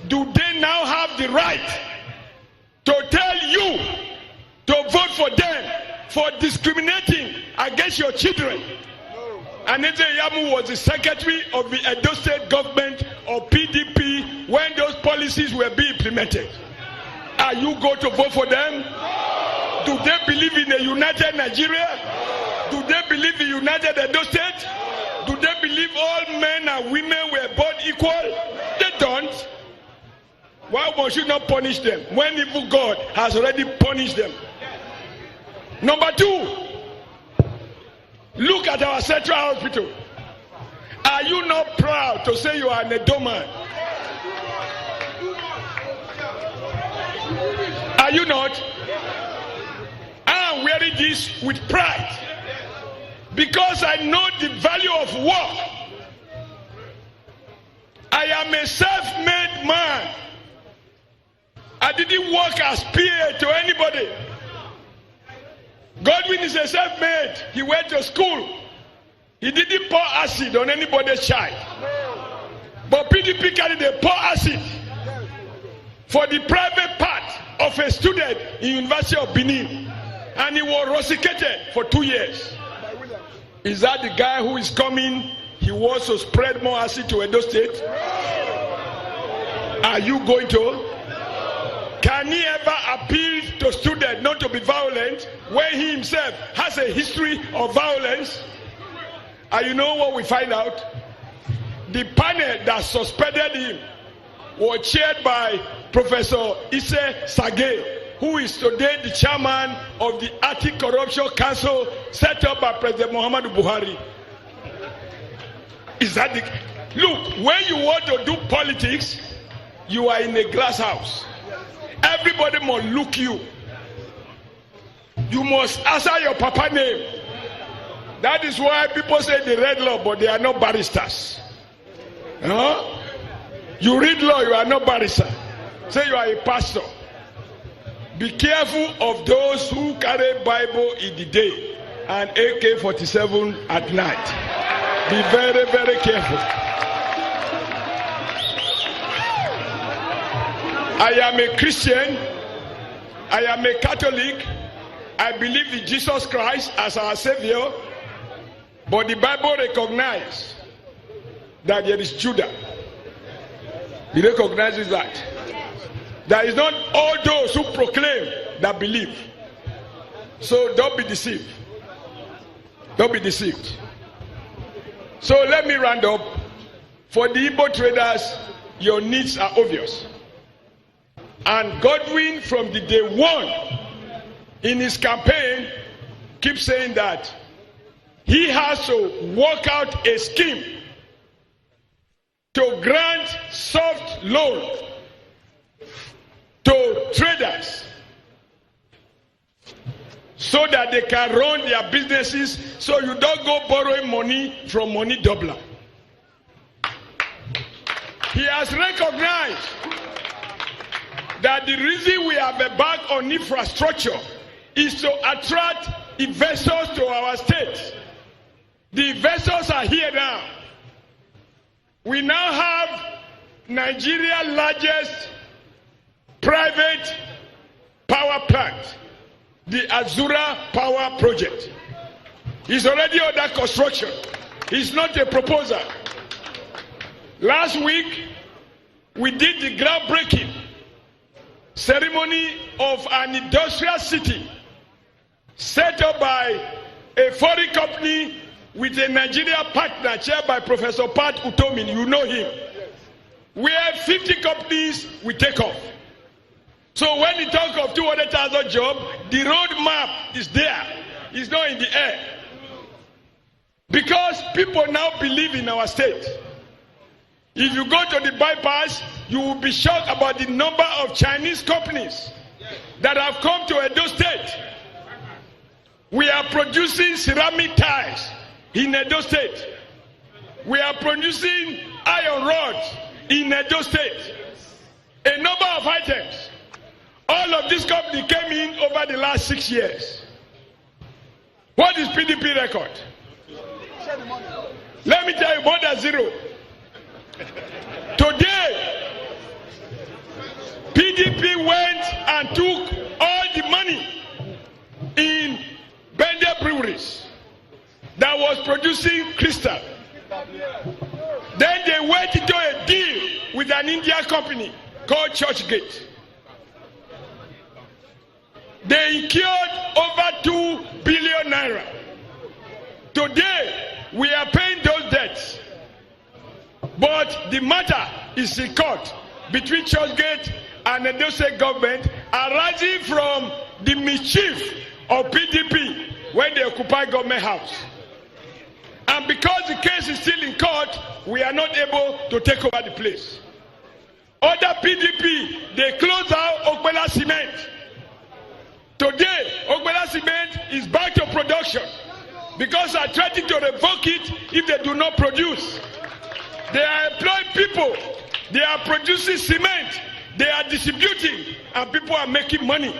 do they now have the right to tell you to vote for them for discriminating against your children? And Ize Iyamu was the secretary of the Edo State government of PDP when those policies were being implemented. Are you going to vote for them? Do they believe in a united Nigeria? Do they believe in united Edo State? Do they believe all men and women were born equal? They don't. Why must you not punish them when even God has already punished them? Number two, look at our central hospital. Are you not proud to say you are an Edo man? Are you not? I am wearing this with pride because I know the value of work. I am a self-made man. I didn't work as PA to anybody. Godwin is a self-made. He went to school. He didn't pour acid on anybody's child. But PDP carried a pour acid for the private part of a student in University of Benin. And he was rusticated for 2 years. Is that the guy who is coming? He wants to spread more acid to Edo State. Are you going to? Can he ever appeal to students not to be violent when he himself has a history of violence? And you know what we find out? The panel that suspended him was chaired by Professor Ise Iyamu, who is today the chairman of the Anti-Corruption Council set up by President Muhammadu Buhari. Is that the... Look, when you want to do politics, you are in a glass house. Everybody must look you. You must answer your papa name. That is why people say they read law, but they are not barristers. Huh? You read law, you are not barrister. Say you are a pastor. Be careful of those who carry Bible in the day and AK-47 at night. Be very, very careful. I am a Christian. I am a Catholic. I believe in Jesus Christ as our Savior. But the Bible recognizes that there is Judah. It recognizes that. There is not all those who proclaim that believe. So don't be deceived. Don't be deceived. So let me round up. For the Igbo traders, your needs are obvious. And Godwin, from the day one in his campaign, keeps saying that he has to work out a scheme to grant soft loan to traders so that they can run their businesses, so you don't go borrowing money from money doubler. He has recognized that the reason we have a ban on infrastructure is to attract investors to our state. The investors are here now. We now have Nigeria's largest private power plant, the Azura Power Project. It's already under construction. It's not a proposal. Last week, we did the groundbreaking ceremony of an industrial city set up by a foreign company with a Nigerian partner chaired by Professor Pat Utomin. You know him. Where 50 companies will take off. So when you talk of 200,000 jobs, the roadmap is there. It's not in the air. Because people now believe in our state. If you go to the bypass, you will be shocked about the number of Chinese companies that have come to Edo State. We are producing ceramic tiles in Edo State. We are producing iron rods in Edo State. A number of items. All of this company came in over the last 6 years. What is PDP record? Let me tell you, more than zero. Today, PDP went and took all the money in Bende breweries that was producing crystal. Then they went into a deal with an Indian company called Churchgate. They incurred over 2 billion naira. Today, we are paying those debts. But the matter is in court between Churchgate and the Edo State government, arising from the mischief of PDP when they occupy government house. And because the case is still in court, we are not able to take over the place. Other PDP, they closed out Okpela Cement. Today, Okpela Cement is back to production because they are threatening to revoke it if they do not produce. They are employing people. They are producing cement. They are distributing, and people are making money.